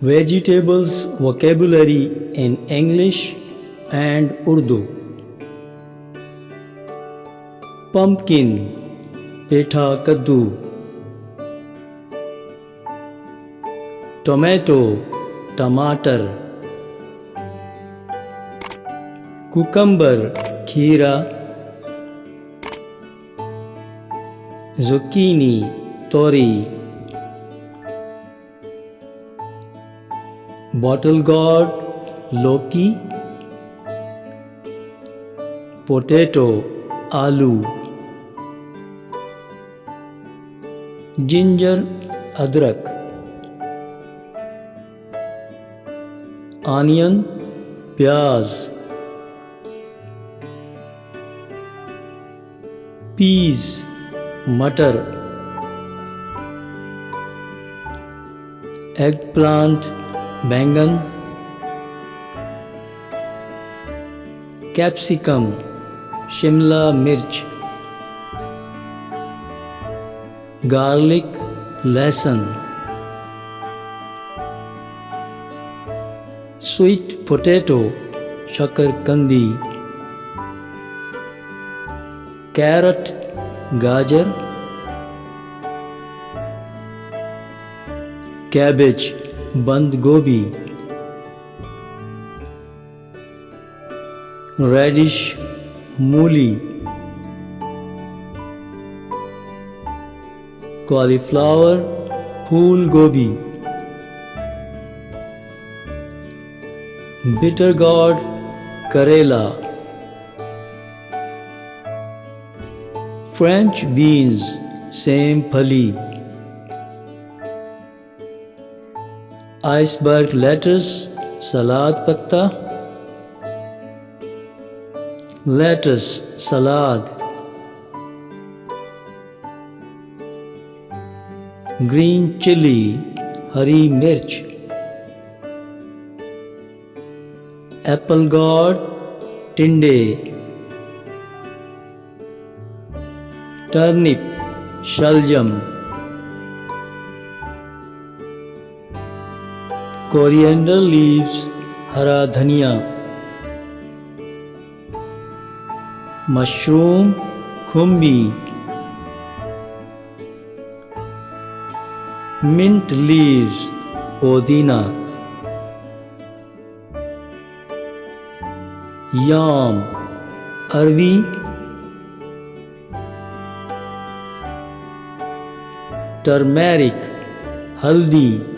Vegetables vocabulary in English and Urdu. Pumpkin, पेठा कद्दू. Tomato, टमाटर. Cucumber, खीरा. Zucchini, तोरी. Bottle gourd, लौकी. Potato, आलू. Ginger, अदरक. Onion, प्याज. Peas, मटर. Eggplant, बैंगन. कैप्सिकम, शिमला मिर्च. गार्लिक, लहसुन. स्वीट पोटैटो, शकरकंदी. कैरट, गाजर. कैबेज, बंद गोभी. रेडिश, मूली. कॉलीफ्लावर, फूल गोभी. बिटर गॉर्ड, करेला. फ्रेंच बीन्स, सेम फली. आइसबर्ग लेटस, सलाद पत्ता. लेटस, सलाद. ग्रीन चिली, हरी मिर्च. एप्पल गॉर्ड, टिंडे. टर्निप, शलजम. कोरिएंडर लीव्स, हरा धनिया. मशरूम, खुम्बी. मिंट लीव्स, पुदीना. याम, अरवी. टर्मेरिक, हल्दी.